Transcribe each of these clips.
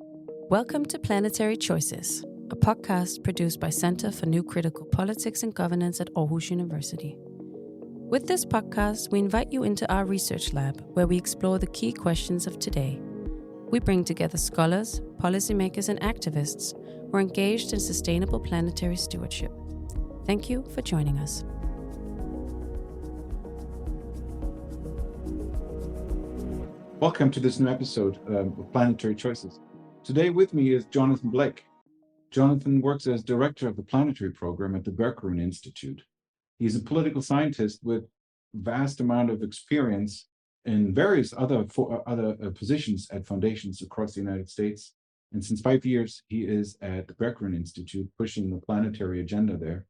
Welcome to Planetary Choices, a podcast produced by Center for New Critical Politics and Governance at Aarhus University. With this podcast, we invite you into our research lab, where we explore the key questions of today. We bring together scholars, policymakers, and activists who are engaged in sustainable planetary stewardship. Thank you for joining us. Welcome to this new episode of Planetary Choices. Today with me is Jonathan Blake. Jonathan works as director of the Planetary Program at the Berkgruen Institute. He's a political scientist with vast amount of experience in various other positions at foundations across the United States. And since 5 years, he is at the Berkgruen Institute pushing the planetary agenda there.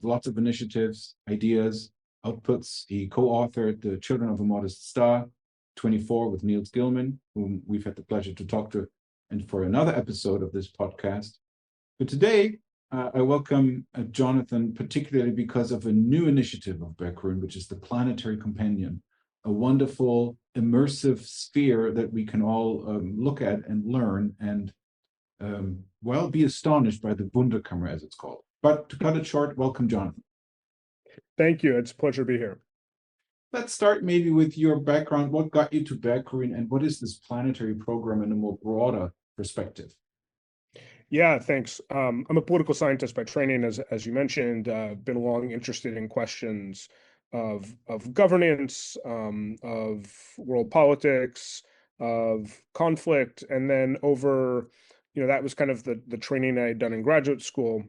Lots of initiatives, ideas, outputs. He co-authored The Children of a Modest Star, 24 with Niels Gilman, whom we've had the pleasure to talk to, and for another episode of this podcast. But today, I welcome Jonathan, particularly because of a new initiative of Berkgruen, which is the Planetary Compendium, a wonderful, immersive sphere that we can all look at and learn and, be astonished by the Wunderkammer, as it's called. But to cut it short, welcome, Jonathan. Thank you. It's a pleasure to be here. Let's start maybe with your background. What got you to Berkgruen, and what is this planetary program in a more broader perspective? Yeah, thanks. I'm a political scientist by training, as you mentioned. Been long interested in questions of governance, of world politics, of conflict, and then that was kind of the training I had done in graduate school.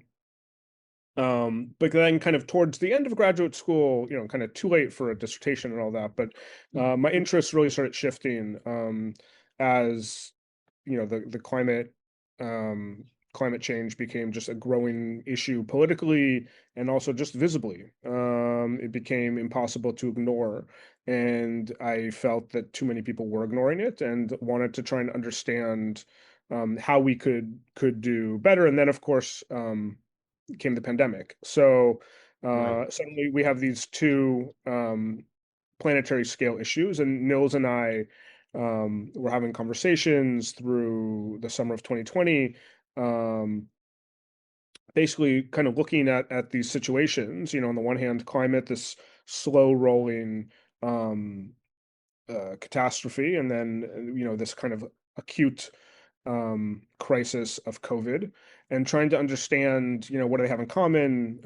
But then kind of towards the end of graduate school, kind of too late for a dissertation and all that, but my interests really started shifting as the climate change became just a growing issue politically and also just visibly. It became impossible to ignore, and I felt that too many people were ignoring it and wanted to try and understand how we could do better. And then, of course, came the pandemic. So suddenly we have these two planetary scale issues, and Nils and I were having conversations through the summer of 2020, basically kind of looking at these situations. On the one hand, climate, this slow rolling catastrophe, and then this kind of acute crisis of COVID, and trying to understand, what do they have in common?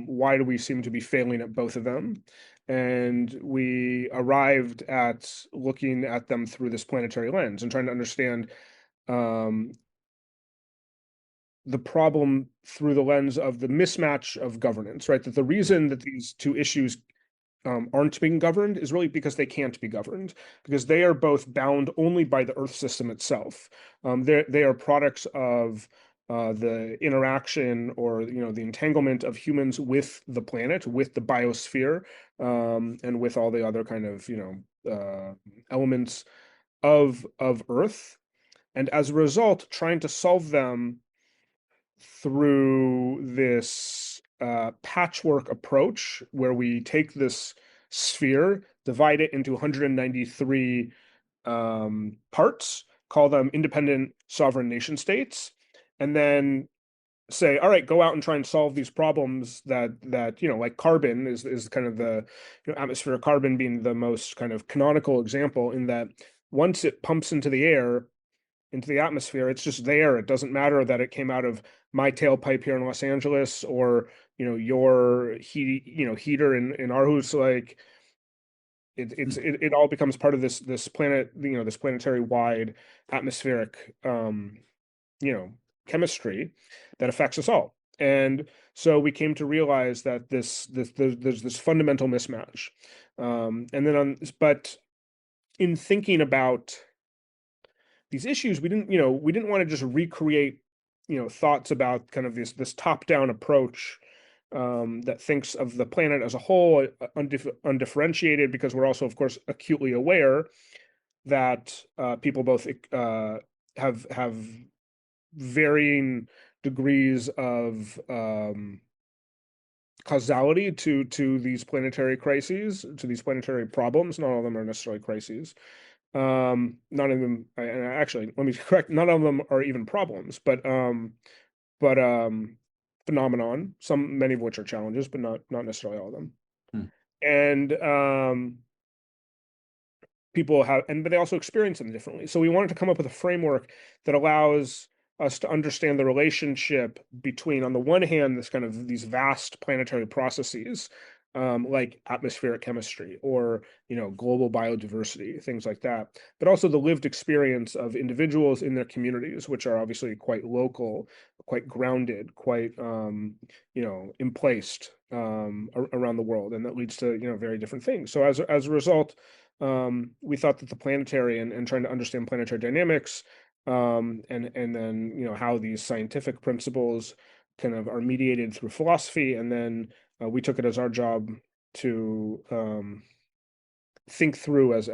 Why do we seem to be failing at both of them? And we arrived at looking at them through this planetary lens and trying to understand the problem through the lens of the mismatch of governance, right? That the reason that these two issues aren't being governed is really because they can't be governed, because they are both bound only by the Earth system itself. They are products of the interaction or the entanglement of humans with the planet, with the biosphere, and with all the other kind of elements of Earth. And as a result, trying to solve them through this patchwork approach, where we take this sphere, divide it into 193 parts, call them independent sovereign nation states, and then say, all right, go out and try and solve these problems that like carbon is kind of the atmospheric carbon being the most kind of canonical example, in that once it pumps into the air, into the atmosphere, it's just there. It doesn't matter that it came out of my tailpipe here in Los Angeles, or your heater in Aarhus. Like it all becomes part of this planet, this planetary wide atmospheric chemistry that affects us all. And so we came to realize that there's this fundamental mismatch. But in thinking about these issues, we didn't want to just recreate thoughts about kind of this top-down approach that thinks of the planet as a whole, undifferentiated, because we're also, of course, acutely aware that people both have varying degrees of causality to these planetary crises, to these planetary problems. Not all of them are necessarily crises. None of them, and actually, let me correct, none of them are even problems, but phenomenon, many of which are challenges, but not necessarily all of them. Hmm. And people have, but they also experience them differently. So we wanted to come up with a framework that allows us to understand the relationship between, on the one hand, this kind of these vast planetary processes, like atmospheric chemistry or global biodiversity, things like that, but also the lived experience of individuals in their communities, which are obviously quite local, quite grounded, quite emplaced around the world, and that leads to very different things. So as a result, we thought that the planetary and trying to understand planetary dynamics, and then how these scientific principles kind of are mediated through philosophy, and then we took it as our job to think through as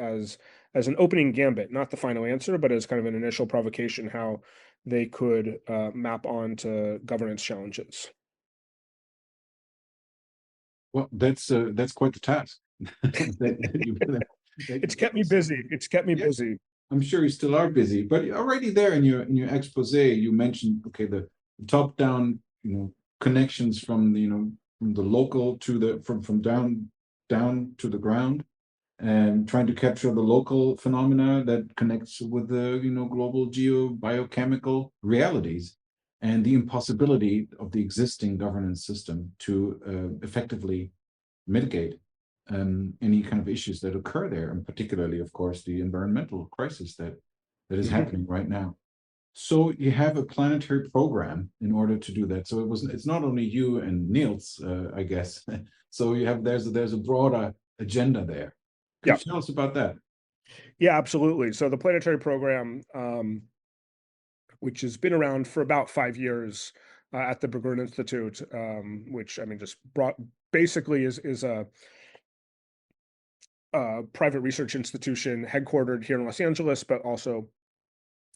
an opening gambit, not the final answer, but as kind of an initial provocation, how they could map on to governance challenges. Well, that's quite the task. It's kept me busy. It's kept me busy. I'm sure you still are busy, but already there in your expose, you mentioned, okay, the top down, connections from from the local to the from down to the ground, and trying to capture the local phenomena that connects with the global biochemical realities, and the impossibility of the existing governance system to effectively mitigate any kind of issues that occur there, and particularly, of course, the environmental crisis that is happening right now. So you have a planetary program in order to do that. So it's not only you and Niels, I guess. So there's a broader agenda there. Could you tell us about that? Yeah, absolutely. So the planetary program, which has been around for about 5 years at the Berggruen Institute, which just basically is a private research institution headquartered here in Los Angeles, but also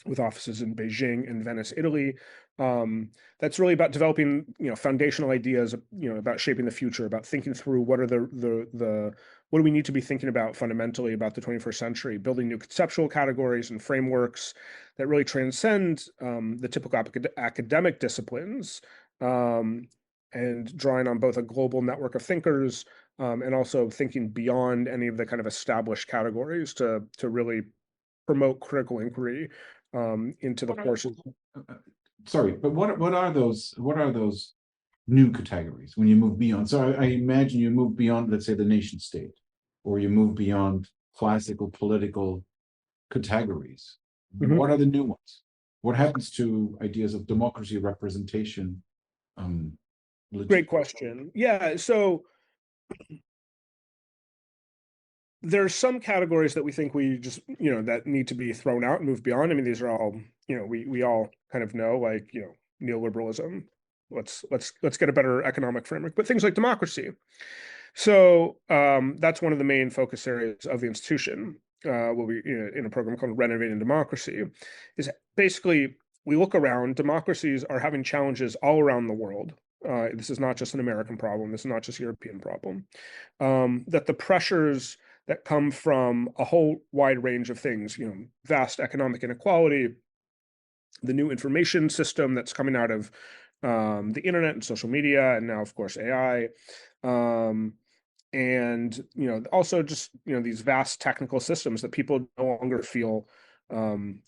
with offices in Beijing and Venice, Italy. That's really about developing, foundational ideas, about shaping the future, about thinking through what are what do we need to be thinking about fundamentally about the 21st century, building new conceptual categories and frameworks that really transcend the typical academic disciplines, and drawing on both a global network of thinkers, and also thinking beyond any of the kind of established categories to really promote critical inquiry into the courses. Sorry, but what are those new categories when you move beyond? So I imagine you move beyond, let's say, the nation state, or you move beyond classical political categories. Mhm. What are the new ones? What happens to ideas of democracy, representation? Great question. Yeah, so there's some categories that we think we just, that need to be thrown out and move beyond. I mean, these are all, we all kind of know, like, neoliberalism. Let's get a better economic framework, but things like democracy. So that's one of the main focus areas of the institution. Will be in a program called Renovating Democracy, is basically we look around. Democracies are having challenges all around the world. This is not just an American problem. This is not just a European problem. That the pressures that come from a whole wide range of things, vast economic inequality, the new information system that's coming out of the internet and social media, and now, of course, AI. And also just these vast technical systems that people no longer feel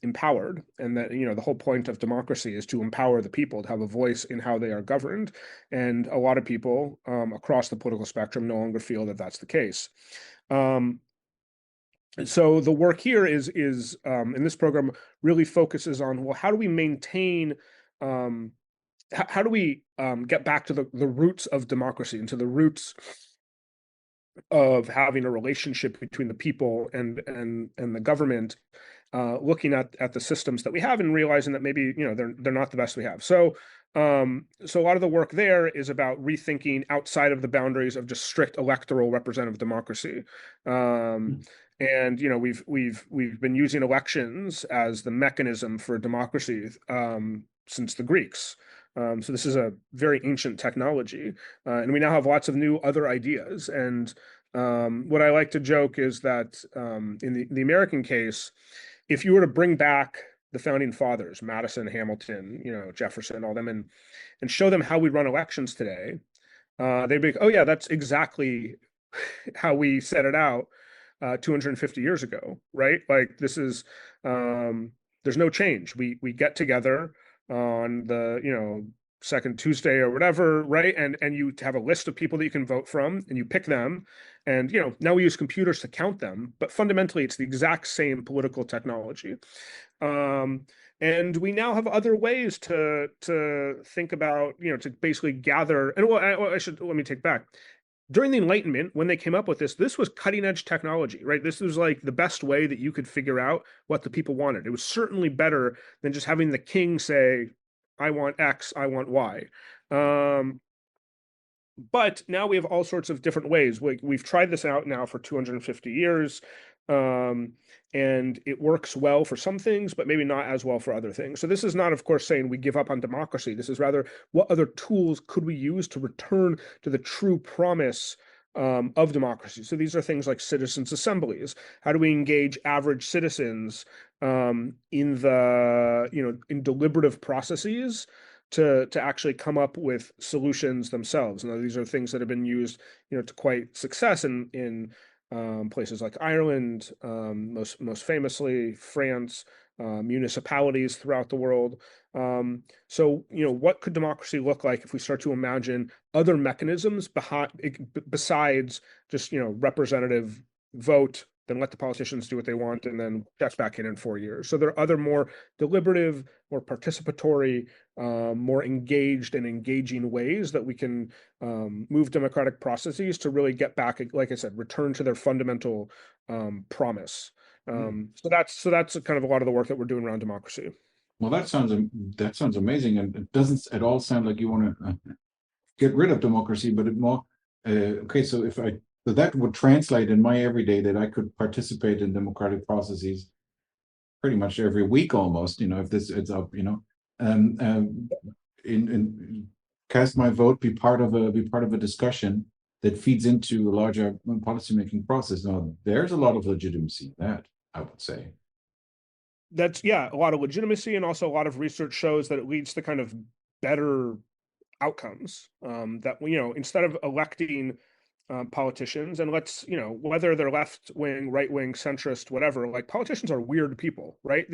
empowered, and that the whole point of democracy is to empower the people to have a voice in how they are governed, and a lot of people across the political spectrum no longer feel that that's the case. So the work here is in this program really focuses on, well, how do we maintain, how do we get back to the roots of democracy, and to the roots of having a relationship between the people and the government, looking at the systems that we have and realizing that maybe they're not the best we have. So so a lot of the work there is about rethinking outside of the boundaries of just strict electoral representative democracy. And we've been using elections as the mechanism for democracy since the Greeks. So this is a very ancient technology, and we now have lots of new other ideas. And What I like to joke is that in the American case, if you were to bring back the founding fathers, Madison, Hamilton, Jefferson, all them, and show them how we run elections today, they'd be like, oh yeah, that's exactly how we set it out 250 years ago, right? Like this is there's no change. We get together on the second Tuesday or whatever, right? And you have a list of people that you can vote from, and you pick them. And now we use computers to count them, but fundamentally it's the exact same political technology. And we now have other ways to think about, to basically gather. And let me take back. During the Enlightenment, when they came up with this was cutting edge technology, right? This was like the best way that you could figure out what the people wanted. It was certainly better than just having the king say, I want X, I want Y. But now we have all sorts of different ways. We've tried this out now for 250 years, and it works well for some things, but maybe not as well for other things. So this is not, of course, saying we give up on democracy. This is rather, what other tools could we use to return to the true promise of democracy? So these are things like citizens' assemblies. How do we engage average citizens in deliberative processes to actually come up with solutions themselves? Now, these are things that have been used, to quite success in places like Ireland, most famously France, municipalities throughout the world. So, what could democracy look like if we start to imagine other mechanisms besides just, representative vote, then let the politicians do what they want, and then check back in 4 years. So there are other more deliberative, more participatory, more engaged and engaging ways that we can move democratic processes to really get back, like I said, return to their fundamental promise. So that's kind of a lot of the work that we're doing around democracy. Well, that sounds amazing, and it doesn't at all sound like you want to get rid of democracy, but it more okay. So that would translate in my everyday that I could participate in democratic processes pretty much every week almost. If it's up, in cast my vote, be part of a discussion that feeds into a larger policymaking process. Now, there's a lot of legitimacy in that, I would say. That's a lot of legitimacy, and also a lot of research shows that it leads to kind of better outcomes. That instead of electing politicians, and let's whether they're left wing, right wing, centrist, whatever, like politicians are weird people, right?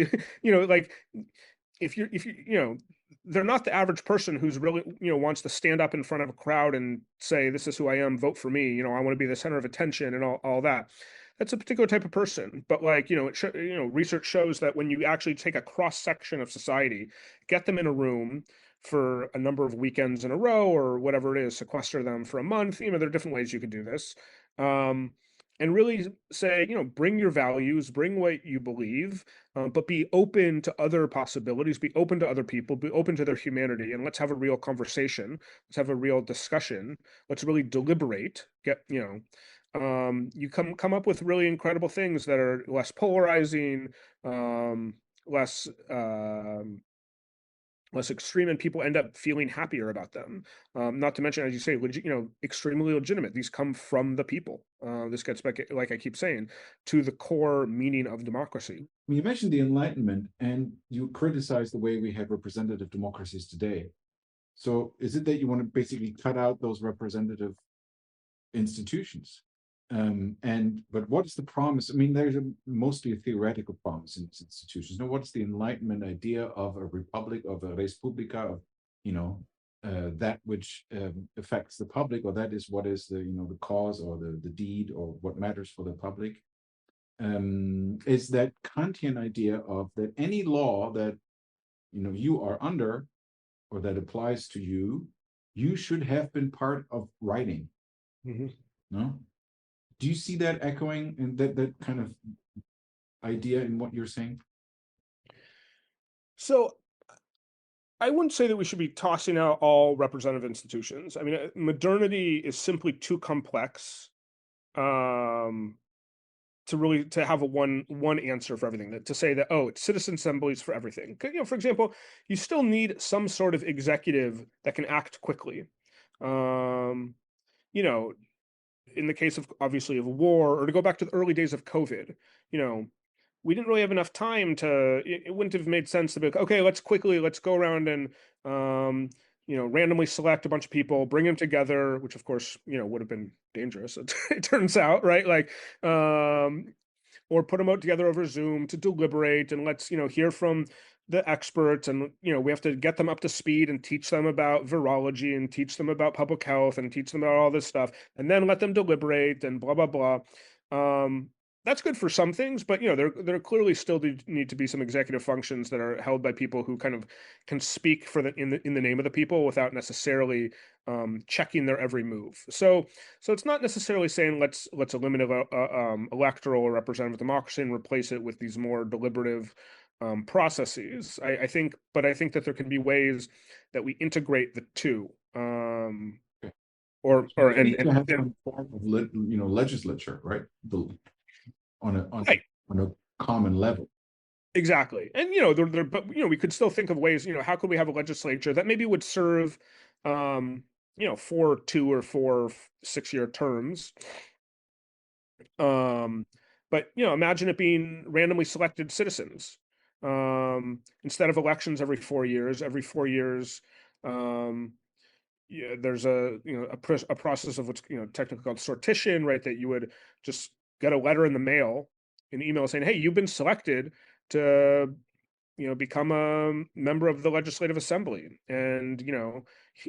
Like if you they're not the average person who's really wants to stand up in front of a crowd and say, this is who I am, vote for me, I want to be the center of attention and all that. That's a particular type of person. But like research shows that when you actually take a cross section of society, get them in a room for a number of weekends in a row or whatever it is, sequester them for a month, there are different ways you could do this, and really say, bring your values, bring what you believe, but be open to other possibilities, be open to other people, be open to their humanity, and let's have a real conversation. Let's have a real discussion. Let's really deliberate. You come up with really incredible things that are less polarizing, less extreme, and people end up feeling happier about them. Not to mention, as you say, extremely legitimate. These come from the people. This gets back, like I keep saying, to the core meaning of democracy. You mentioned the Enlightenment, and you criticized the way we have representative democracies today. So is it that you want to basically cut out those representative institutions? But what is the promise? I mean, there's mostly a theoretical promise in these institutions. Now, what's the Enlightenment idea of a republic, of a res publica, of that which affects the public, or that is what is the cause or the deed or what matters for the public? Is that Kantian idea of that any law that you are under or that applies to you should have been part of writing. Mm-hmm. No? Do you see that echoing in that kind of idea in what you're saying? So I wouldn't say that we should be tossing out all representative institutions. I mean, modernity is simply too complex to have a one answer for everything. To say that, it's citizen assemblies for everything. For example, you still need some sort of executive that can act quickly. in the case of obviously of war, or to go back to the early days of COVID, we didn't really have enough time it wouldn't have made sense to be like, okay, let's go around and, randomly select a bunch of people, bring them together, which of course, would have been dangerous. It turns out, right? Like, or put them out together over Zoom to deliberate, and let's, hear from the experts, and, we have to get them up to speed and teach them about virology and teach them about public health and teach them about all this stuff, and then let them deliberate and blah, blah, blah. That's good for some things, but there clearly still need to be some executive functions that are held by people who kind of can speak in the name of the people without necessarily checking their every move. So it's not necessarily saying let's eliminate electoral or representative democracy and replace it with these more deliberative processes. I think that there can be ways that we integrate the two. So you need to have some form of legislature, right? On right. a common level. Exactly. And, but, we could still think of ways, how could we have a legislature that maybe would serve, for 2 or 4 6-year terms. But, imagine it being randomly selected citizens, instead of elections every 4 years. Every 4 years, yeah, there's a process of what's technically called sortition, right? That you would just get a letter in the mail, an email saying, "Hey, you've been selected to become a member of the Legislative Assembly, and you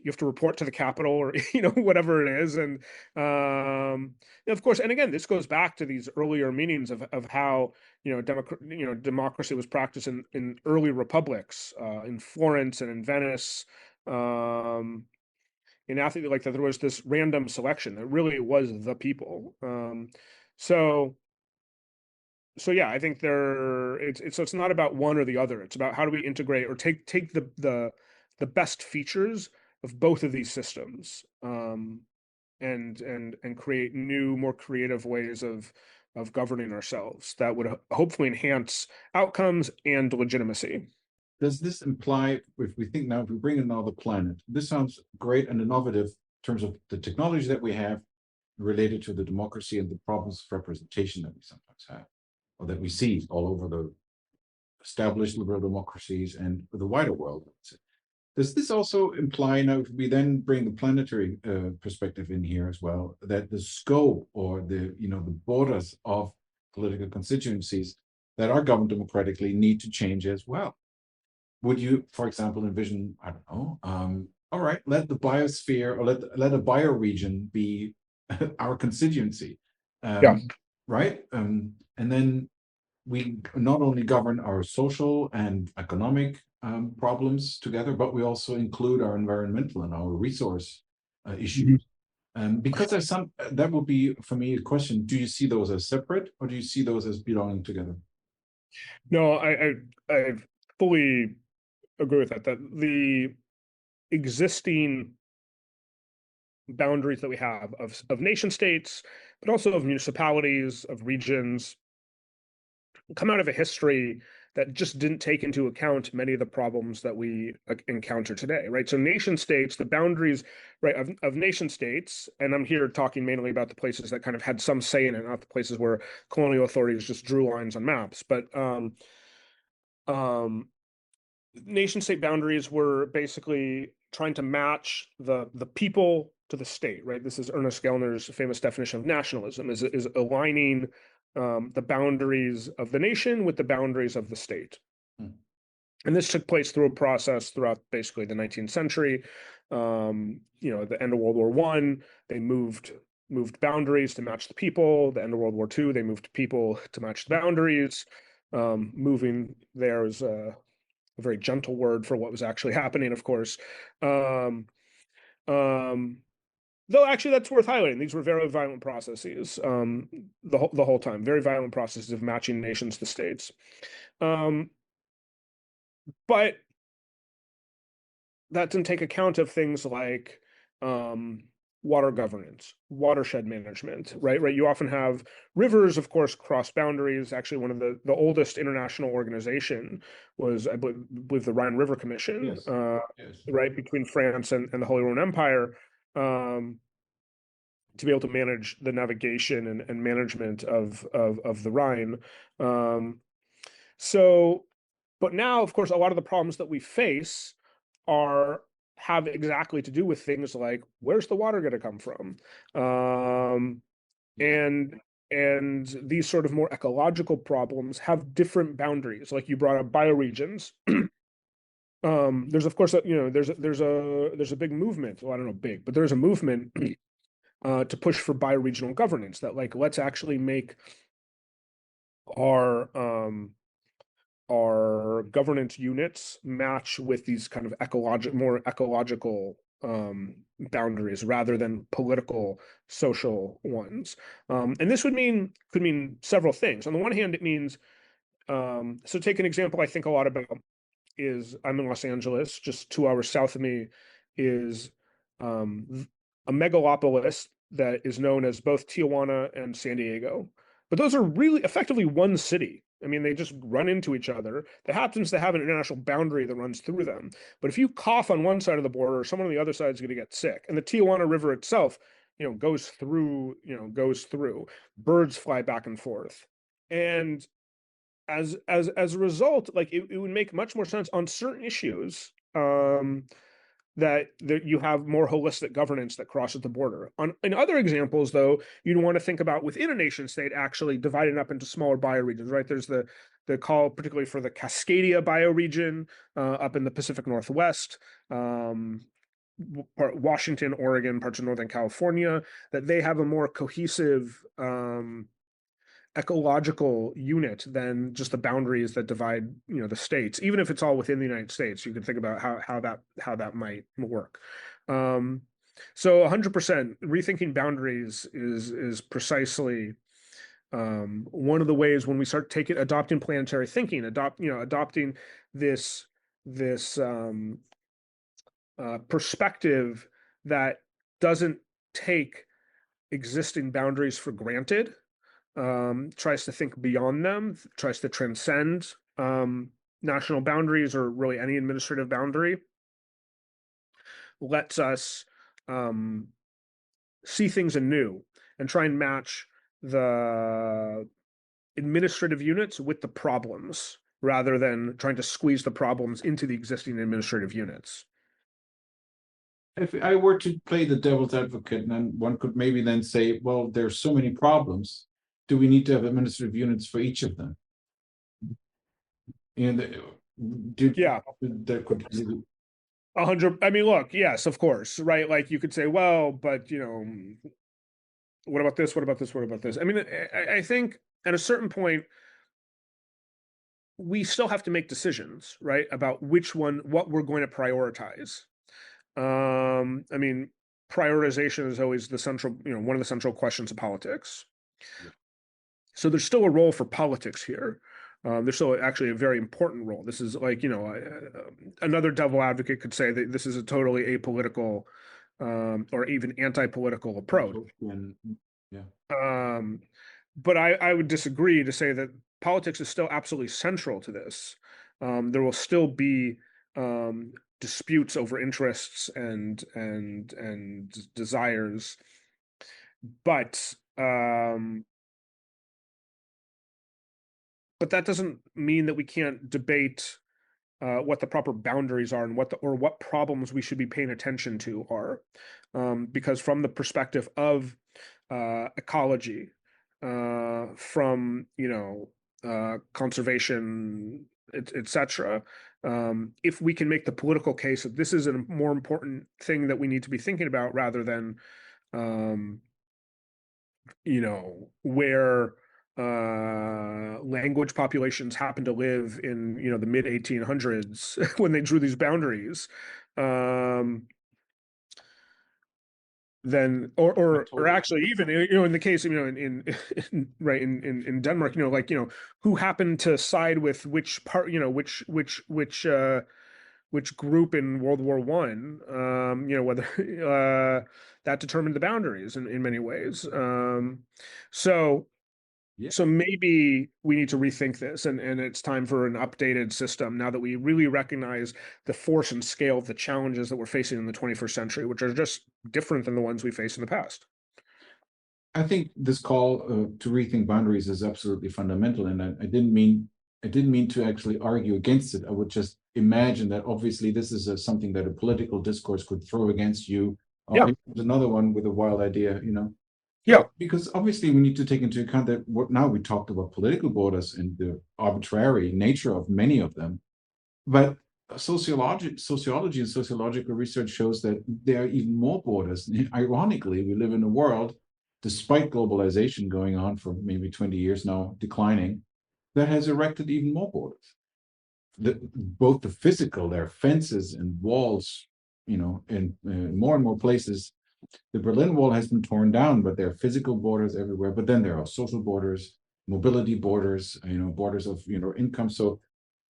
have to report to the Capitol, or whatever it is." And of course, and again, this goes back to these earlier meanings of how democracy was practiced in early republics, in Florence and in Venice. In Athens, like that, there was this random selection that really was the people. So yeah, I think it's not about one or the other. It's about how do we integrate or take the best features of both of these systems, and create new, more creative ways of governing ourselves that would hopefully enhance outcomes and legitimacy. Does this imply, if we think now, if we bring in now the planet, this sounds great and innovative in terms of the technology that we have related to the democracy and the problems of representation that we sometimes have, or that we see all over the established liberal democracies and the wider world. Does this also imply, now if we then bring the planetary perspective in here as well, that the scope or the borders of political constituencies that are governed democratically need to change as well? Would you, for example, envision, I don't know, all right, let the biosphere or let a bioregion be our constituency, right? And then we not only govern our social and economic problems together, but we also include our environmental and our resource issues. Because there's that would be for me a question: do you see those as separate, or do you see those as belonging together? No, I fully agree with that. That the existing boundaries that we have of nation states, but also of municipalities, of regions, come out of a history that just didn't take into account many of the problems that we encounter today, right? So nation states, the boundaries, right, of nation states, and I'm here talking mainly about the places that kind of had some say in it, not the places where colonial authorities just drew lines on maps. But nation state boundaries were basically trying to match the people to the state, right? This is Ernest Gellner's famous definition of nationalism, is aligning the boundaries of the nation with the boundaries of the state. And this took place through a process throughout basically the 19th century. The end of World War I, they moved boundaries to match the people. The end of World War II, they moved people to match the boundaries. Moving there is a very gentle word for what was actually happening, of course. Though actually that's worth highlighting. These were very violent processes, the whole time, very violent processes of matching nations to states. But that didn't take account of things like water governance, watershed management, right? You often have rivers, of course, cross boundaries. Actually, one of the oldest international organization was, I believe, the Rhine River Commission, yes. Right, between France and the Holy Roman Empire. to be able to manage the navigation and management of the Rhine. But now, of course, a lot of the problems that we face have exactly to do with things like where's the water going to come from, and these sort of more ecological problems have different boundaries. Like you brought up bioregions. There's of course there's a big movement. Well, I don't know big, but there's a movement to push for bioregional governance. That like let's actually make our governance units match with these kind of more ecological boundaries rather than political, social ones. And this could mean several things. On the one hand, it means so take an example I think a lot about is I'm in Los Angeles, just 2 hours south of me is a megalopolis that is known as both Tijuana and San Diego. But those are really effectively one city. I mean, they just run into each other. That happens to have an international boundary that runs through them. But if you cough on one side of the border, someone on the other side is going to get sick. And the Tijuana River itself, goes through. Birds fly back and forth. And as a result, like it would make much more sense on certain issues that you have more holistic governance that crosses the border. In other examples, though, you'd want to think about within a nation state actually dividing up into smaller bioregions, right? There's the call particularly for the Cascadia bioregion up in the Pacific Northwest, Washington, Oregon, parts of Northern California, that they have a more cohesive ecological unit than just the boundaries that divide the states. Even if it's all within the United States, you can think about how that might work. So 100% rethinking boundaries is precisely one of the ways when we start adopting planetary thinking, adopting this perspective that doesn't take existing boundaries for granted, tries to think beyond them, tries to transcend national boundaries or really any administrative boundary, lets us see things anew and try and match the administrative units with the problems rather than trying to squeeze the problems into the existing administrative units. If I were to play the devil's advocate, and then one could maybe then say, well, there's so many problems. Do we need to have administrative units for each of them? That could 100. I mean, look, yes, of course, right? Like you could say, well, but what about this? What about this? What about this? I mean, I think at a certain point, we still have to make decisions, right, about what we're going to prioritize. I mean, prioritization is always the central, one of the central questions of politics. Yeah. So there's still a role for politics here. There's still actually a very important role. This is like, another devil advocate could say that this is a totally apolitical or even anti-political approach. Yeah. But I would disagree to say that politics is still absolutely central to this. There will still be disputes over interests and desires, but that doesn't mean that we can't debate what the proper boundaries are and what problems we should be paying attention to are, because from the perspective of ecology, from conservation, etc. If we can make the political case that this is a more important thing that we need to be thinking about rather than, where language populations happen to live in, the mid 1800s when they drew these boundaries, then or actually even in the case of in Denmark, who happened to side with which part, which group in World War One, whether that determined the boundaries in many ways. So maybe we need to rethink this, and it's time for an updated system now that we really recognize the force and scale of the challenges that we're facing in the 21st century, which are just different than the ones we faced in the past. I think this call to rethink boundaries is absolutely fundamental, and I didn't mean to actually argue against it. I would just imagine that obviously this is something that a political discourse could throw against you. Or Yeah. maybe there's another one with a wild idea, Yeah. Because obviously we need to take into account that what now we talked about political borders and the arbitrary nature of many of them, but sociology and sociological research shows that there are even more borders. Ironically, we live in a world, despite globalization going on for maybe 20 years now, declining, that has erected even more borders. Both the physical, there are fences and walls, in more and more places. The Berlin Wall has been torn down, but there are physical borders everywhere. But then there are social borders, mobility borders, borders of income. So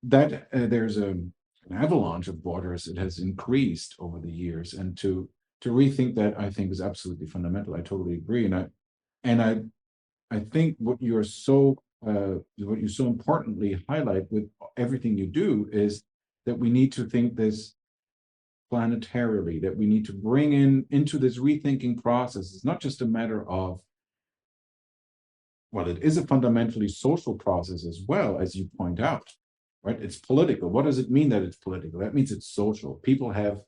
that there's an avalanche of borders. It has increased over the years, and to rethink that, I think, is absolutely fundamental. I totally agree, and I think what you so importantly highlight with everything you do is that we need to think this planetarily, that we need to bring into this rethinking process. It's not just a matter of, well, it is a fundamentally social process as well, as you point out, right? It's political. What does it mean that it's political? That means it's social. People have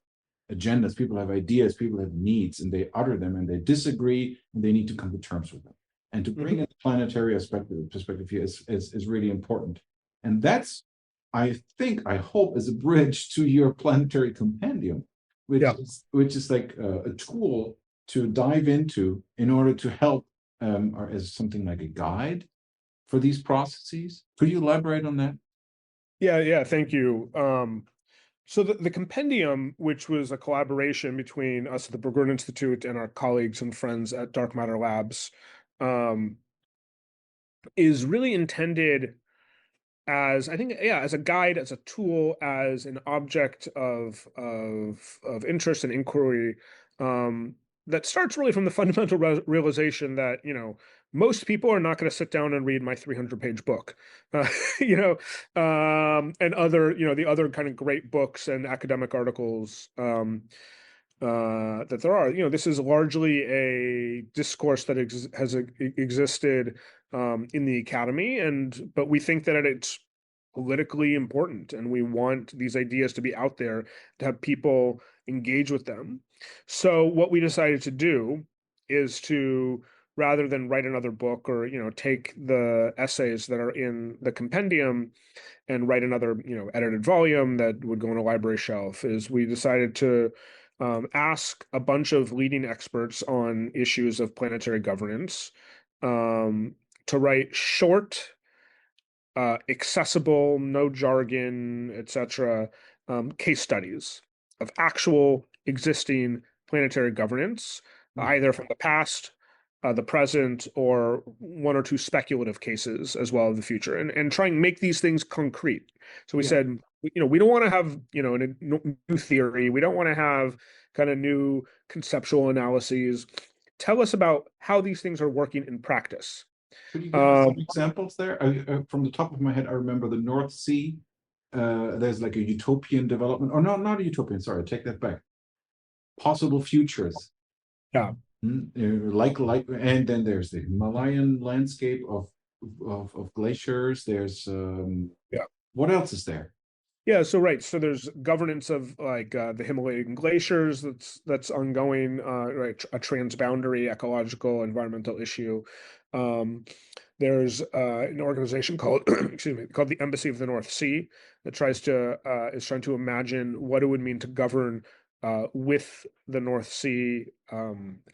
agendas, people have ideas, people have needs, and they utter them, and they disagree, and they need to come to terms with them. And to bring in the planetary perspective here is really important. And that's, I hope, is a bridge to your planetary compendium, which is like a tool to dive into in order to help, or as something like a guide for these processes. Could you elaborate on that? Yeah, thank you. So the compendium, which was a collaboration between us at the Berggruen Institute and our colleagues and friends at Dark Matter Labs, is really intended as, I think, as a guide, as a tool, as an object of interest and inquiry, that starts really from the fundamental realization that most people are not going to sit down and read my 300-page book, and other the other kind of great books and academic articles that there are. This is largely a discourse that has existed in the academy, but we think that it's politically important, and we want these ideas to be out there to have people engage with them. So what we decided to do is to, rather than write another book or take the essays that are in the compendium and write another edited volume that would go on a library shelf, is we decided to ask a bunch of leading experts on issues of planetary governance to write short, accessible, no jargon, etc., case studies of actual existing planetary governance, either from the past, the present, or one or two speculative cases as well of the future, and try and make these things concrete. So we said, we don't want to have, a new theory. We don't want to have kind of new conceptual analyses. Tell us about how these things are working in practice. Could you give us some examples there? From the top of my head, I remember the North Sea. There's like a utopian development, or no, not a utopian. Sorry, I take that back. Possible futures. Yeah. Like, and then there's the Himalayan landscape of glaciers. There's what else is there? Yeah, so right. So there's governance of like the Himalayan glaciers that's ongoing, right? A transboundary ecological environmental issue. There's an organization called excuse me, called the Embassy of the North Sea that is trying to imagine what it would mean to govern with the North Sea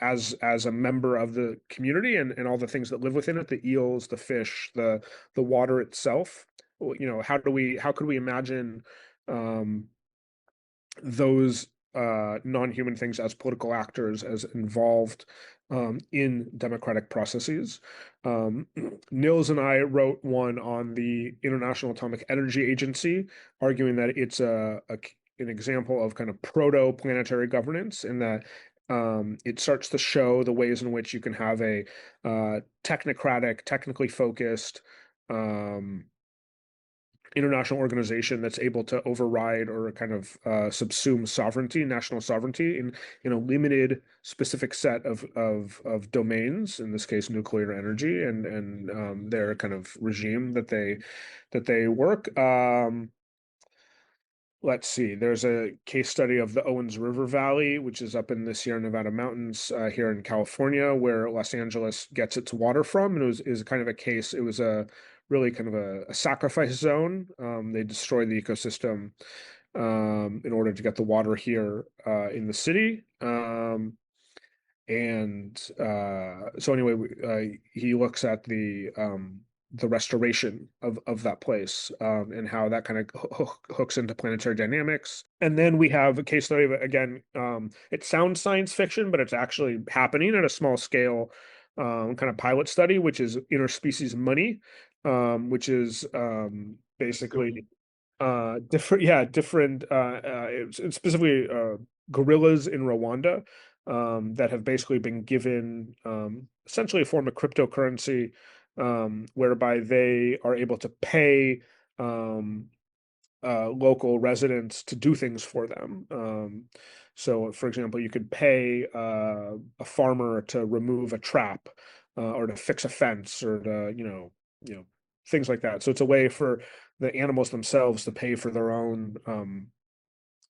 as a member of the community, and all the things that live within it, the eels, the fish, the water itself. How could we imagine those non-human things as political actors, as involved in democratic processes? Nils and I wrote one on the International Atomic Energy Agency, arguing that it's an example of kind of proto-planetary governance, in that it starts to show the ways in which you can have a technocratic, technically focused, international organization that's able to override or kind of subsume sovereignty, national sovereignty, in a limited, specific set of domains. In this case, nuclear energy and their kind of regime that they work. Let's see. There's a case study of the Owens River Valley, which is up in the Sierra Nevada mountains here in California, where Los Angeles gets its water from. And is kind of a case. It was a really kind of a sacrifice zone. They destroyed the ecosystem in order to get the water here in the city. So anyway, he looks at the restoration of that place and how that kind of hooks into planetary dynamics. And then we have a case study of, again, it sounds science fiction, but it's actually happening at a small scale kind of pilot study, which is interspecies money, which is basically different specifically gorillas in Rwanda that have basically been given essentially a form of cryptocurrency whereby they are able to pay local residents to do things for them. So, for example, you could pay a farmer to remove a trap or to fix a fence or to, things like that. So it's a way for the animals themselves to pay for their own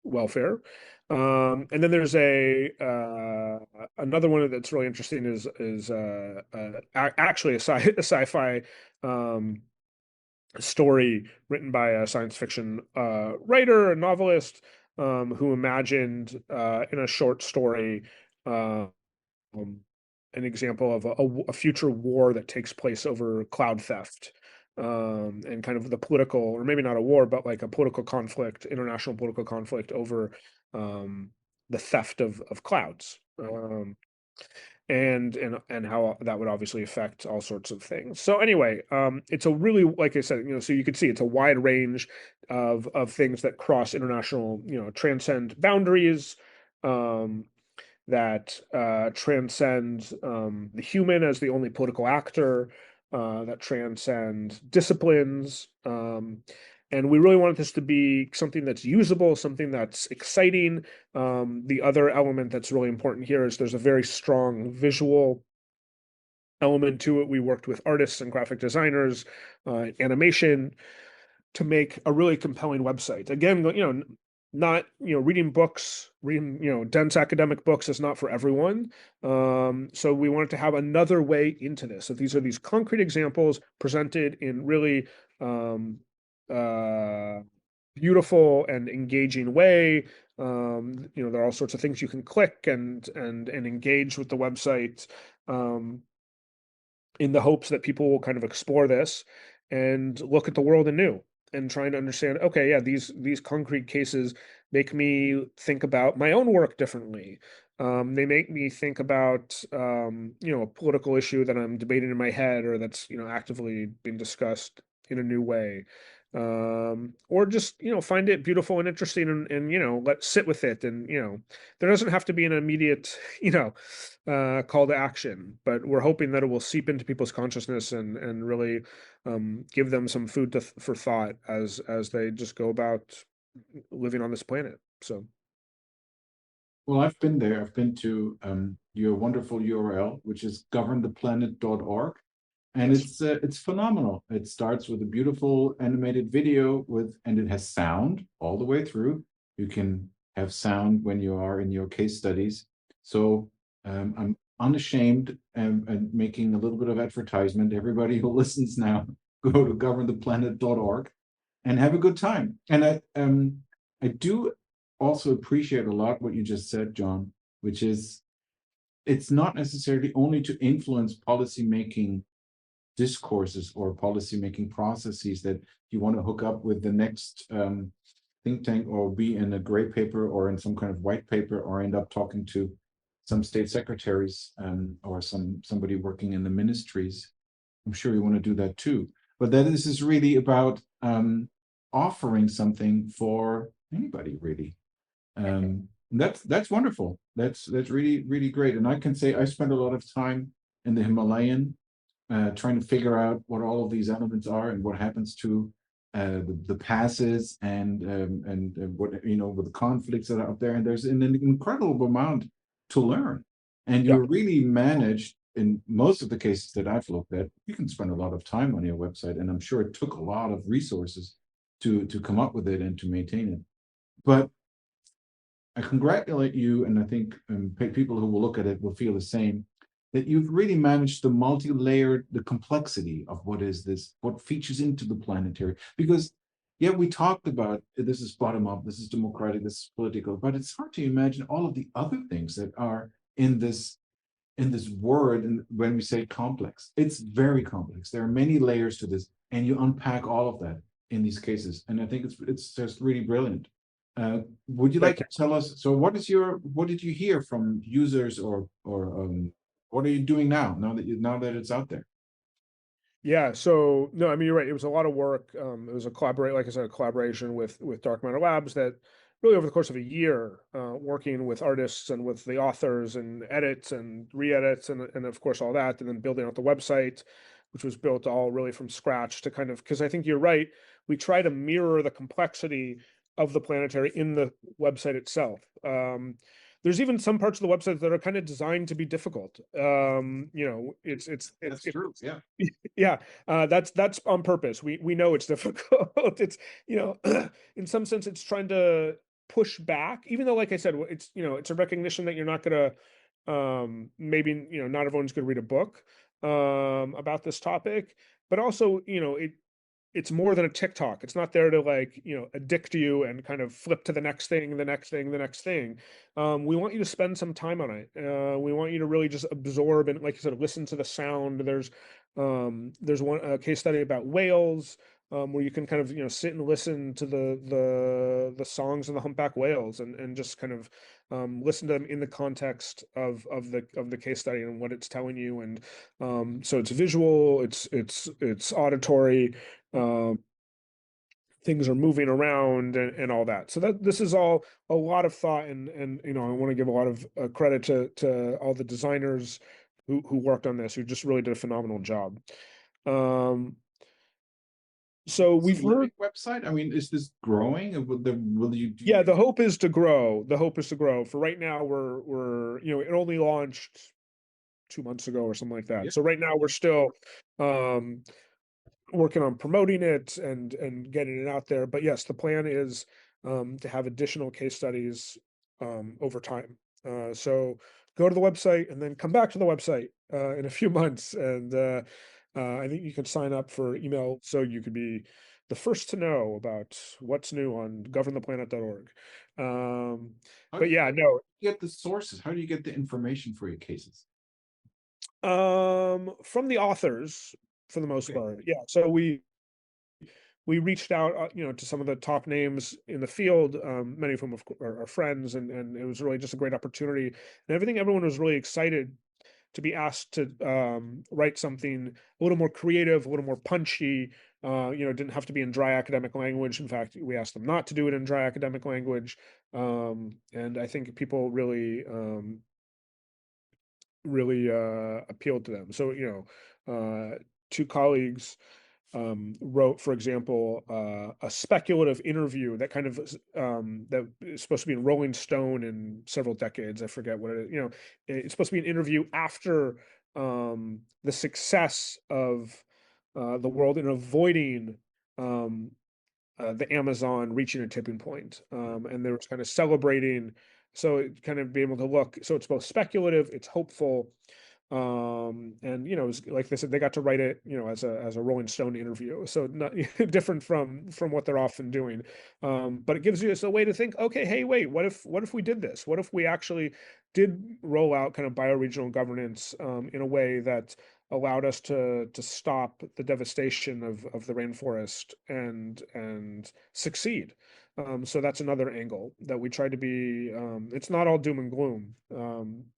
welfare. And then there's another one that's really interesting is actually a sci-fi story written by a science fiction writer, a novelist, who imagined in a short story an example of a future war that takes place over cloud theft. And kind of the political, or maybe not a war, but like a political conflict, international political conflict over the theft of clouds, and how that would obviously affect all sorts of things. So anyway, it's a really, like I said, so you can see it's a wide range of things that cross international, transcend boundaries. That transcend the human as the only political actor, that transcend disciplines. And we really wanted this to be something that's usable, something that's exciting. The other element that's really important here is there's a very strong visual element to it. We worked with artists and graphic designers, animation, to make a really compelling website. Again, not reading dense academic books is not for everyone. So we wanted to have another way into this. So these are these concrete examples presented in really beautiful and engaging way. There are all sorts of things you can click and engage with the website in the hopes that people will kind of explore this and look at the world anew and trying to understand, okay, yeah, these concrete cases make me think about my own work differently. They make me think about, a political issue that I'm debating in my head or that's, actively being discussed in a new way. Or just, find it beautiful and interesting and let's sit with it. And, there doesn't have to be an immediate, call to action, but we're hoping that it will seep into people's consciousness and really give them some food for thought as they just go about living on this planet. So. Well, I've been there. I've been to your wonderful URL, which is governtheplanet.org. And it's phenomenal. It starts with a beautiful animated video and it has sound all the way through. You can have sound when you are in your case studies. So I'm unashamed and making a little bit of advertisement. Everybody who listens now, go to governtheplanet.org and have a good time. And I do also appreciate a lot what you just said, John, which is it's not necessarily only to influence policymaking discourses or policymaking processes that you want to hook up with the next think tank or be in a gray paper or in some kind of white paper or end up talking to some state secretaries or somebody working in the ministries. I'm sure you want to do that too. But that this is really about offering something for anybody, really. That's wonderful. That's really, really great. And I can say I spent a lot of time in the Himalayan trying to figure out what all of these elements are and what happens to the passes and what with the conflicts that are up there, and there's an incredible amount to learn, and Yeah. you really managed in most of the cases that I've looked at. You can spend a lot of time on your website, and I'm sure it took a lot of resources to come up with it and to maintain it. But I congratulate you, and I think people who will look at it will feel the same, that you've really managed to multi-layer the complexity of what is this, what features into the planetary. Because, yeah, we talked about this is bottom up, this is democratic, this is political, but it's hard to imagine all of the other things that are in this word. And when we say complex, it's very complex. There are many layers to this, and you unpack all of that in these cases. And I think it's just really brilliant. Would you like Thank to you. tell us? So, what did you hear from users, or what are you doing now that it's out there? Yeah, so no, I mean, you're right. It was a lot of work. It was like I said, a collaboration with Dark Matter Labs that really over the course of a year, working with artists and with the authors and edits and re-edits and of course all that, and then building out the website, which was built all really from scratch to kind of, because I think you're right. We try to mirror the complexity of the planetary in the website itself. There's even some parts of the website that are kind of designed to be difficult. That's true. Yeah. Yeah, that's on purpose. We know it's difficult. It's in some sense, it's trying to push back, even though, like I said, it's a recognition that you're not gonna, maybe not everyone's gonna read a book about this topic, but also it's more than a TikTok. It's not there to like, addict you and kind of flip to the next thing, the next thing, the next thing. We want you to spend some time on it. We want you to really just absorb and, like you said, listen to the sound. There's one case study about whales, where you can kind of sit and listen to the songs of the humpback whales and just kind of listen to them in the context of the case study and what it's telling you. And so it's visual, it's auditory, um, things are moving around and all that. So that this is all a lot of thought, and I want to give a lot of credit to all the designers who worked on this, who just really did a phenomenal job. Um, so It's a we've heard, living website. I mean, is this growing? And will you do? yeah, the hope is to grow. The hope is to grow. For right now, we're it only launched 2 months ago or something like Yeah. that. So right now we're still um working on promoting it and getting it out there. But yes, the plan is to have additional case studies over time. So go to the website and then come back to the website in a few months, and I think you can sign up for email so you could be the first to know about what's new on governtheplanet.org. How do But you yeah, no, get the sources? How do you get the information for your cases? from the authors for the most Okay. part. Yeah, so we reached out, to some of the top names in the field, many of whom are friends, and it was really just a great opportunity. And everyone was really excited to be asked to write something a little more creative, a little more punchy. It didn't have to be in dry academic language. In fact, we asked them not to do it in dry academic language, and I think people really appealed to them. So, two colleagues wrote, for example, a speculative interview that kind of that is supposed to be in Rolling Stone in several decades. I forget what it is. It's supposed to be an interview after the success of the world in avoiding the Amazon reaching a tipping point, and they were kind of celebrating. So it kind of be able to look. So it's both speculative, it's hopeful, and like they said, they got to write it, as a Rolling Stone interview. So not different from what they're often doing, but it gives you a way to think. Okay, hey, wait, what if we did this? What if we actually did roll out kind of bioregional governance in a way that allowed us to stop the devastation of the rainforest and succeed. So that's another angle that we try to be. It's not all doom and gloom.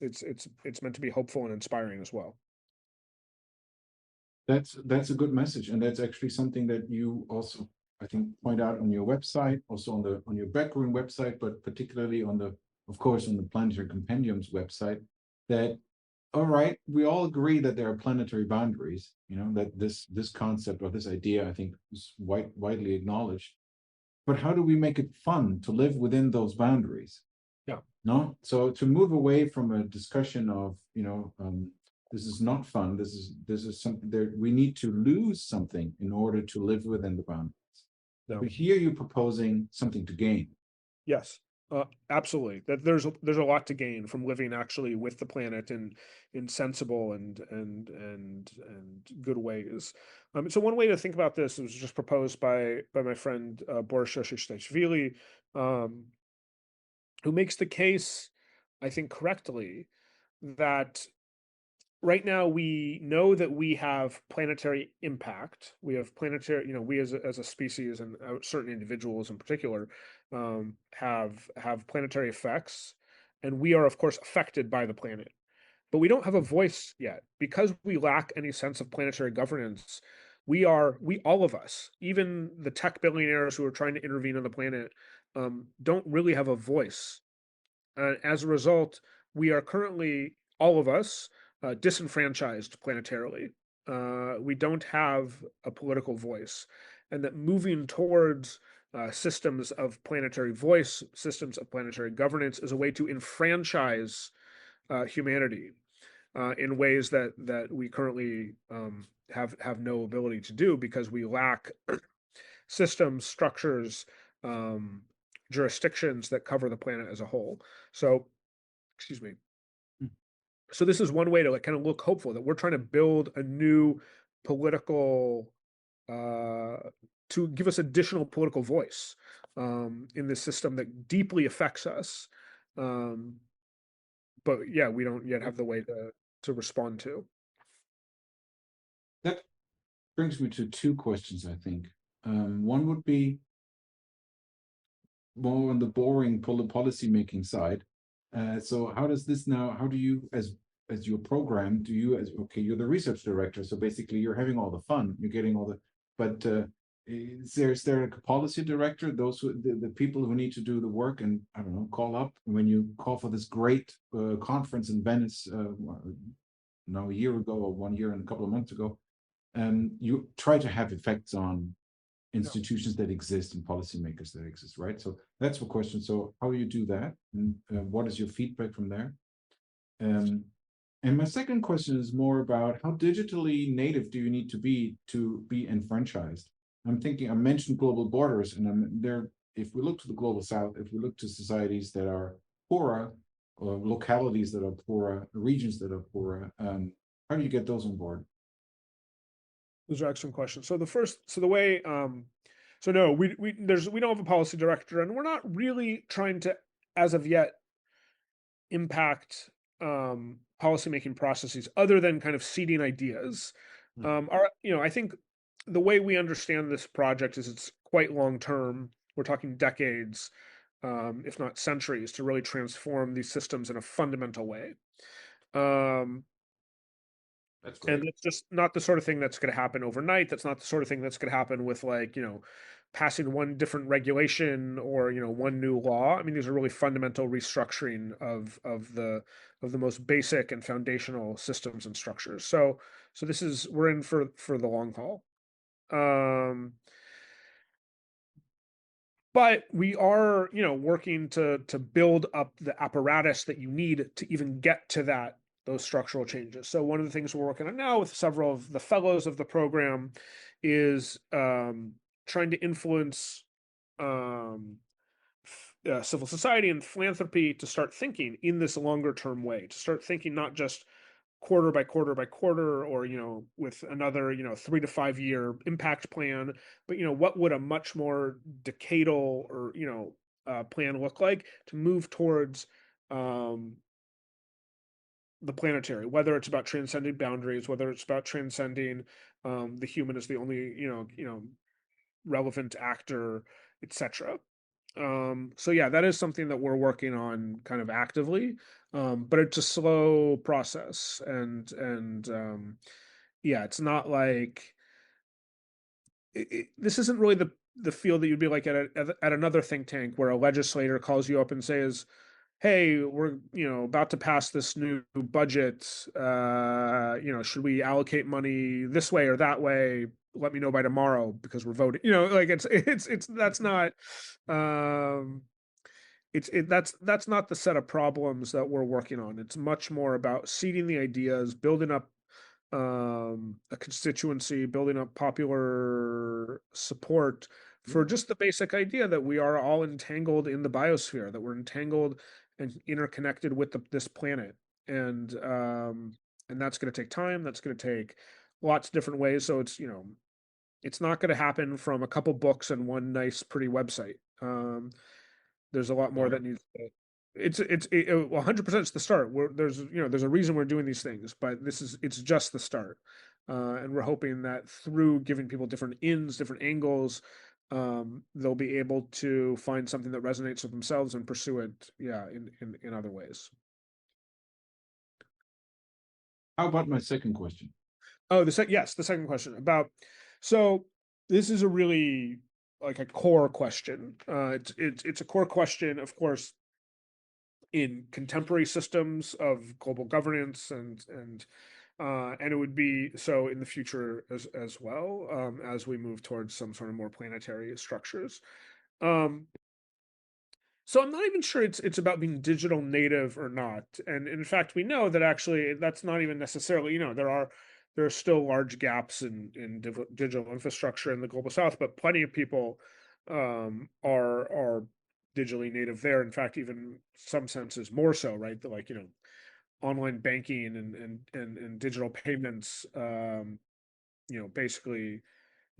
It's meant to be hopeful and inspiring as well. That's a good message, and that's actually something that you also, I think, point out on your website, also on your background website, but particularly of course, on the Planetary Compendium's website, that all right, we all agree that there are planetary boundaries, that this concept or this idea, I think, is widely acknowledged. But how do we make it fun to live within those boundaries? Yeah. No? So to move away from a discussion of, this is not fun, this is something that we need to lose something in order to live within the boundaries. No. But here you're proposing something to gain. Yes, absolutely. That there's a lot to gain from living actually with the planet in sensible and good ways. So one way to think about this was just proposed by my friend Boris Shoshishvili, who makes the case, I think correctly, that right now we know that we have planetary impact. We have planetary, we as a species and certain individuals in particular have planetary effects, and we are of course affected by the planet. But we don't have a voice yet because we lack any sense of planetary governance. We all of us, even the tech billionaires who are trying to intervene on the planet, don't really have a voice. As a result, we are currently, all of us, disenfranchised planetarily. We don't have a political voice. And that moving towards systems of planetary voice, systems of planetary governance, is a way to enfranchise humanity in ways that we currently have no ability to do because we lack systems, structures, jurisdictions that cover the planet as a whole. So, excuse me. So this is one way to kind of look hopeful that we're trying to build a new political to give us additional political voice in this system that deeply affects us. But yeah, we don't yet have the way to respond to. That brings me to two questions, I think. One would be more on the boring policy making side. So how does this now, how do you, as your program, okay, you're the research director, so basically you're having all the fun, you're getting all the, but is there a policy director, the people who need to do the work and, I don't know, call up when you call for this great conference in Venice now a year ago or 1 year and a couple of months ago, you try to have effects on institutions that exist and policymakers that exist, right? So that's the question. So how do you do that? And what is your feedback from there? And my second question is more about how digitally native do you need to be enfranchised? I'm thinking, I mentioned global borders, and if we look to the global south, if we look to societies that are poorer, or localities that are poorer, regions that are poorer, how do you get those on board? Those are excellent questions. So the way, so no, we don't have a policy director, and we're not really trying to, as of yet, impact policymaking processes other than kind of seeding ideas. I think the way we understand this project is it's quite long term. We're talking decades, if not centuries, to really transform these systems in a fundamental way. That's great. And it's just not the sort of thing that's going to happen overnight. That's not the sort of thing that's going to happen with passing one different regulation or one new law. I mean, these are really fundamental restructuring of the most basic and foundational systems and structures. So we're in for the long haul. But we are, working to build up the apparatus that you need to even get to those structural changes. So one of the things we're working on now with several of the fellows of the program is trying to influence civil society and philanthropy to start thinking in this longer term way, to start thinking not just quarter by quarter by quarter or with another 3 to 5 year impact plan, but what would a much more decadal or plan look like to move towards the planetary, whether it's about transcending boundaries, whether it's about transcending the human as the only relevant actor, etc. So yeah, that is something that we're working on kind of actively, but it's a slow process, and yeah, it's not like this isn't really the field that you'd be like at another think tank where a legislator calls you up and says, hey, we're about to pass this new budget. Should we allocate money this way or that way? Let me know by tomorrow because we're voting. Like that's not that's not the set of problems that we're working on. It's much more about seeding the ideas, building up a constituency, building up popular support for just the basic idea that we are all entangled in the biosphere, that we're entangled and interconnected with this planet, and that's going to take time. That's going to take lots of different ways. So it's not going to happen from a couple books and one nice, pretty website. There's a lot more that needs to. It's 100% it's the start. There's a reason we're doing these things, but it's just the start, and we're hoping that through giving people different different angles, they'll be able to find something that resonates with themselves and pursue it, in other ways. How about my second question? Oh, the second question about. So this is a really like a core question. It's a core question, of course, in contemporary systems of global governance, and it would be so in the future as well, as we move towards some sort of more planetary structures. So I'm not even sure it's about being digital native or not. And in fact, we know that actually that's not even necessarily, there are still large gaps in digital infrastructure in the global south, but plenty of people are digitally native there. In fact, even some senses more so, right? Like, online banking and digital payments, basically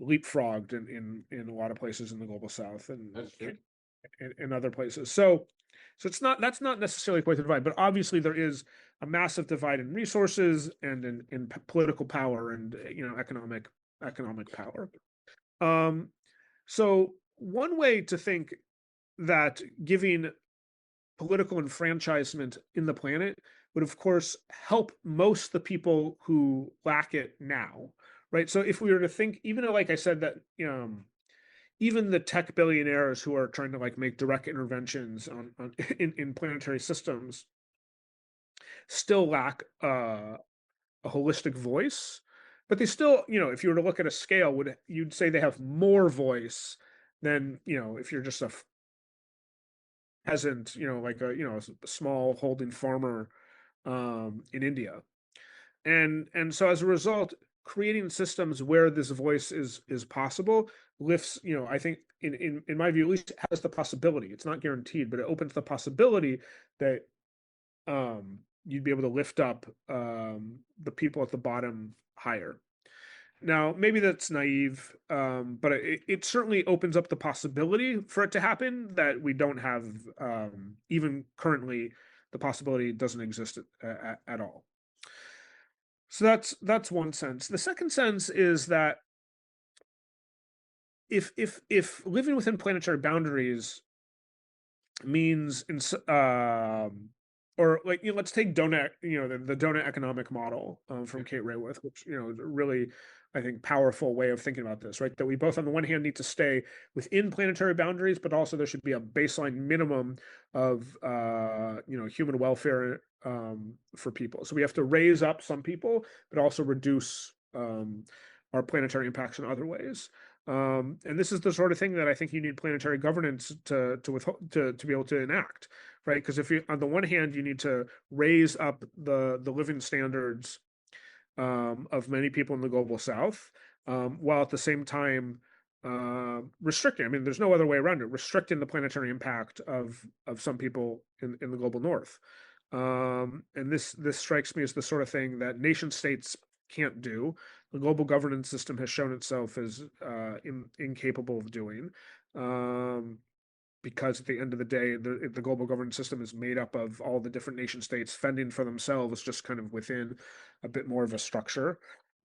leapfrogged in a lot of places in the global south, and in other places. So that's not necessarily quite the divide, but obviously there is a massive divide in resources and in political power and economic power. So one way to think that giving political enfranchisement in the planet would, of course, help most of the people who lack it now, right? So if we were to think, even though, like I said, that even the tech billionaires who are trying to like make direct interventions in planetary systems still lack a holistic voice, but they still, if you were to look at a scale, you'd say they have more voice than, if you're just a peasant, like a small holding farmer in India. And so as a result, creating systems where this voice is possible lifts, I think in my view, at least it has the possibility. It's not guaranteed, but it opens the possibility that you'd be able to lift up the people at the bottom higher. Now, maybe that's naive, but it certainly opens up the possibility for it to happen that we don't have, even currently, the possibility doesn't exist at all. So that's one sense. The second sense is that if living within planetary boundaries means or like let's take donut the donut economic model from Kate Raworth, which is a really, I think, powerful way of thinking about this, right? That we both on the one hand need to stay within planetary boundaries, but also there should be a baseline minimum of human welfare for people. So we have to raise up some people, but also reduce our planetary impacts in other ways. And this is the sort of thing that I think you need planetary governance to be able to enact, right? Because if you, on the one hand, you need to raise up the living standards of many people in the global south, while at the same time restricting. I mean, there's no other way around it. Restricting the planetary impact of some people in the global north, and this strikes me as the sort of thing that nation states can't do. The global governance system has shown itself as incapable of doing, because at the end of the day, the global governance system is made up of all the different nation states fending for themselves, just kind of within a bit more of a structure.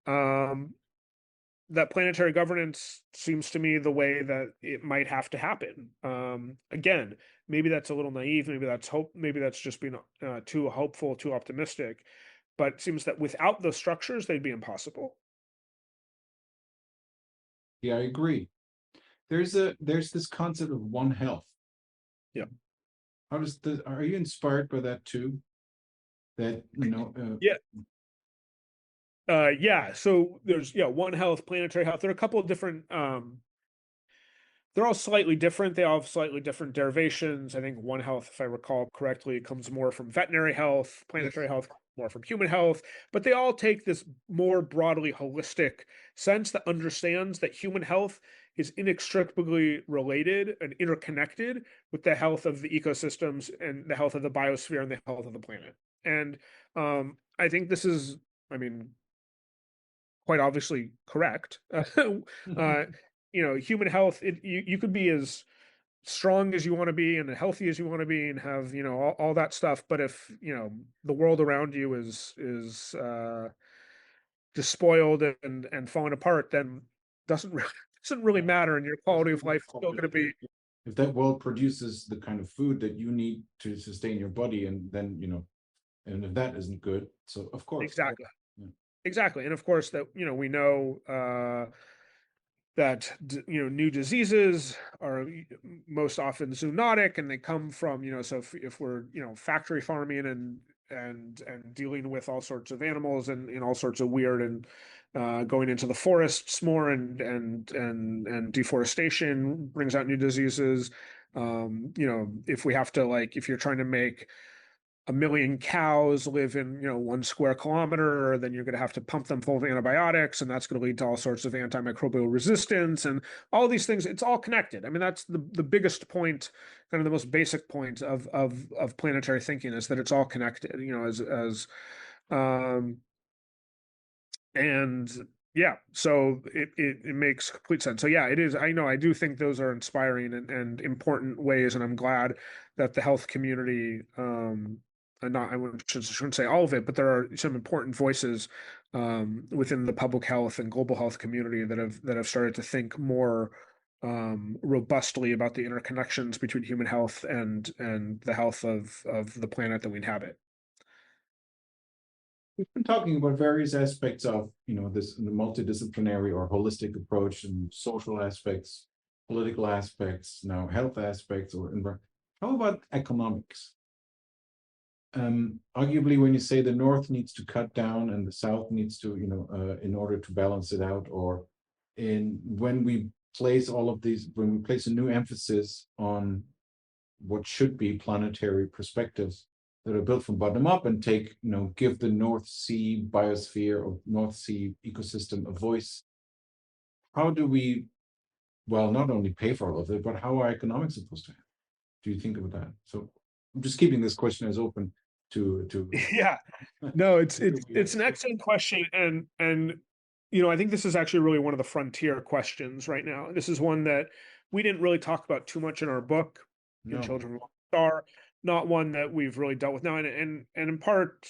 That planetary governance seems to me the way that it might have to happen. Again, maybe that's a little naive. Maybe that's hope. Maybe that's just being too hopeful, too optimistic. But it seems that without those structures, they'd be impossible. Yeah, I agree. There's this concept of One Health. Yeah. Are you inspired by that too? That, Yeah. Yeah. So there's One Health, Planetary Health. There are a couple of different they're all slightly different. They all have slightly different derivations. I think One Health, if I recall correctly, comes more from veterinary health, Planetary yes. Health more from human health, but they all take this more broadly holistic sense that understands that human health is inextricably related and interconnected with the health of the ecosystems and the health of the biosphere and the health of the planet. And I think this is, I mean, quite obviously correct. Human health, you could be as strong as you want to be and healthy as you want to be and have, all that stuff. But if, the world around you is despoiled and falling apart, then doesn't really, doesn't really matter. And your quality of life is still going to be If that world produces the kind of food that you need to sustain your body, and then, and if that isn't good, so of course. exactly. Yeah. Exactly. And of course that, we know, that new diseases are most often zoonotic, and they come from, so if we're, factory farming and dealing with all sorts of animals and all sorts of weird, and going into the forests more, and deforestation brings out new diseases. If we have to, like, if you're trying to make 1 million cows live in 1 square kilometer, then you're going to have to pump them full of antibiotics, and that's going to lead to all sorts of antimicrobial resistance and all these things. It's all connected. I mean, that's the biggest point, kind of the most basic point of planetary thinking, is that it's all connected. Um, and yeah, so it makes complete sense. So yeah, it is. I know, I do think those are inspiring and important ways, and I'm glad that the health community, and not, shouldn't say all of it, but there are some important voices within the public health and global health community that have started to think more robustly about the interconnections between human health and the health of the planet that we inhabit. We've been talking about various aspects of, this the multidisciplinary or holistic approach, and social aspects, political aspects, now health aspects, how about economics? Arguably, when you say the North needs to cut down and the South needs to, in order to balance it out, or when we place when we place a new emphasis on what should be planetary perspectives that are built from bottom up and give the North Sea biosphere or North Sea ecosystem a voice, how do we, well, not only pay for all of it, but how are economics supposed to happen? Do you think about that? So I'm just keeping this question as open to Yeah, no, it's an excellent question, and I think this is actually really one of the frontier questions right now. This is one that we didn't really talk about too much in our book, in no. Children of the Star, not one that we've really dealt with now, and in part,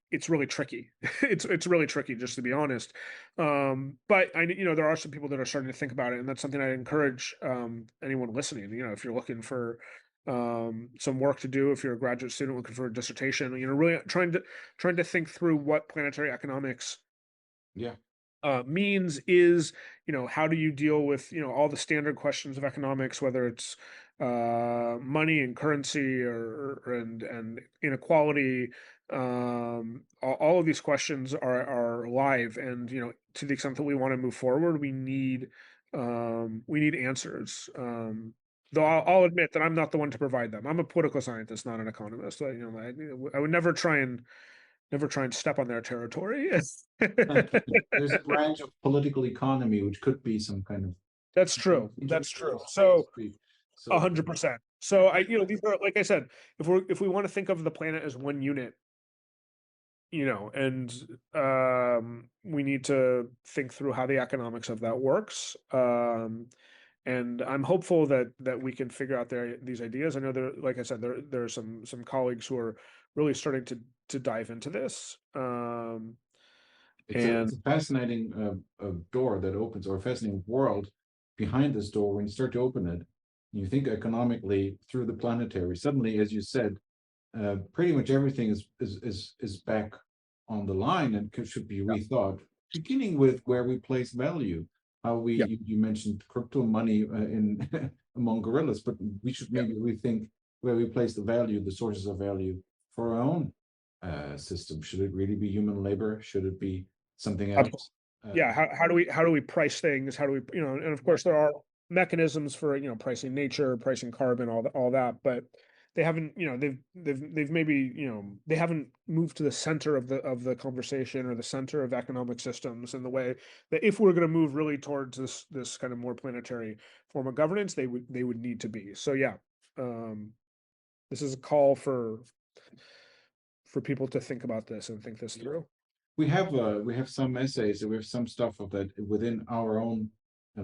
it's really tricky. It's really tricky, just to be honest. But there are some people that are starting to think about it, and that's something I encourage anyone listening. If you're looking for some work to do, if you're a graduate student looking for a dissertation, really trying to think through what planetary economics Yeah. means, is, how do you deal with, all the standard questions of economics, whether it's money and currency, and inequality. All of these questions are live, and to the extent that we want to move forward, we need answers. Though I'll admit that I'm not the one to provide them. I'm a political scientist, not an economist. I would never try and step on their territory. There's a branch of political economy which could be some kind of That's true. That's true. So so 100%. So these are, like I said, if we want to think of the planet as one unit, and we need to think through how the economics of that works. And I'm hopeful that we can figure out these ideas. I know like I said, there are some colleagues who are really starting to dive into this. it's a fascinating door that opens, or a fascinating world behind this door when you start to open it. And you think economically through the planetary. Suddenly, as you said, pretty much everything is back on the line and should be rethought. Beginning with where we place value. How you mentioned crypto money in among gorillas, but we should maybe rethink where we place the value, the sources of value for our own system. Should it really be human labor? Should it be something else? Yeah. How do we price things? How do we, and of course there are mechanisms for, pricing nature, pricing carbon, all that, but they haven't, they've maybe, they haven't moved to the center of the conversation or the center of economic systems in the way that if we're going to move really towards this kind of more planetary form of governance, they would need to be. So yeah, this is a call for people to think about this and think this through. We have some essays, we have some stuff of that within our own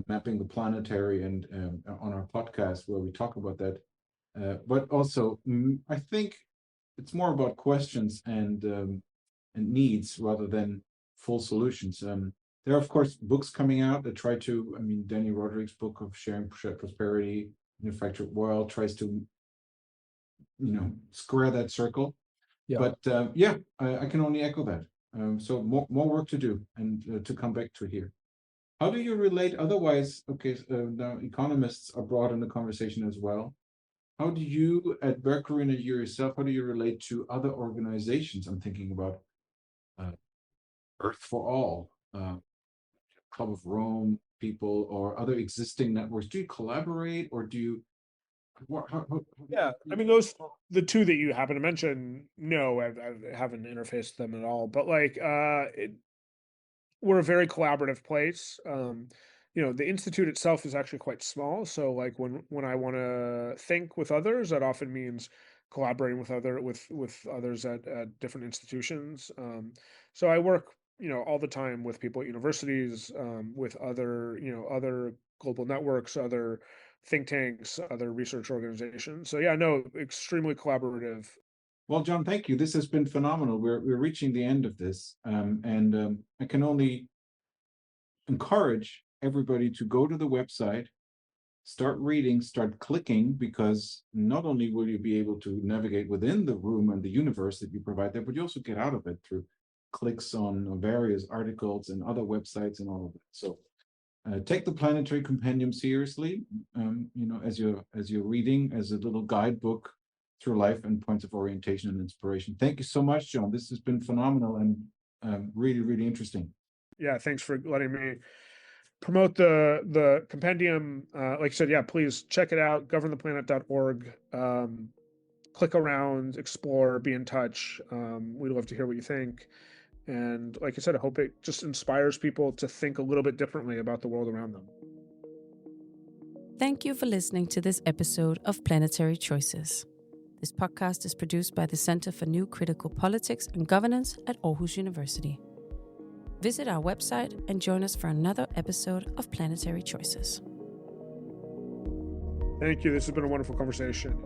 mapping the planetary and on our podcast where we talk about that. But also, I think it's more about questions and needs rather than full solutions. There are, of course, books coming out that try to, Danny Roderick's book of Sharing Prosperity in a Fractured World tries to, square that circle. Yeah. But I can only echo that. So more work to do and to come back to here. How do you relate? Otherwise, okay, now economists are brought in the conversation as well. How do you, at Berkeley and yourself, how do you relate to other organizations? I'm thinking about Earth for All, Club of Rome people, or other existing networks. Do you collaborate, or do you? Yeah, those the two that you happen to mention. No, I haven't interfaced them at all. But like, we're a very collaborative place. The institute itself is actually quite small. So like when I want to think with others, that often means collaborating with others at different institutions. So I work, all the time with people at universities, with other global networks, other think tanks, other research organizations. So yeah, no, extremely collaborative. Well, John, thank you. This has been phenomenal. We're reaching the end of this, and I can only encourage everybody to go to the website, start reading, start clicking, because not only will you be able to navigate within the room and the universe that you provide there, but you also get out of it through clicks on various articles and other websites and all of that. So take the Planetary Compendium seriously, as you're reading, as a little guidebook through life and points of orientation and inspiration. Thank you so much, John. This has been phenomenal and really, really interesting. Yeah, thanks for letting me promote the compendium. Like I said, yeah, please check it out, governtheplanet.org. Click around, explore, be in touch. We'd love to hear what you think. And like I said, I hope it just inspires people to think a little bit differently about the world around them. Thank you for listening to this episode of Planetary Choices. This podcast is produced by the Center for New Critical Politics and Governance at Aarhus University. Visit our website and join us for another episode of Planetary Choices. Thank you. This has been a wonderful conversation.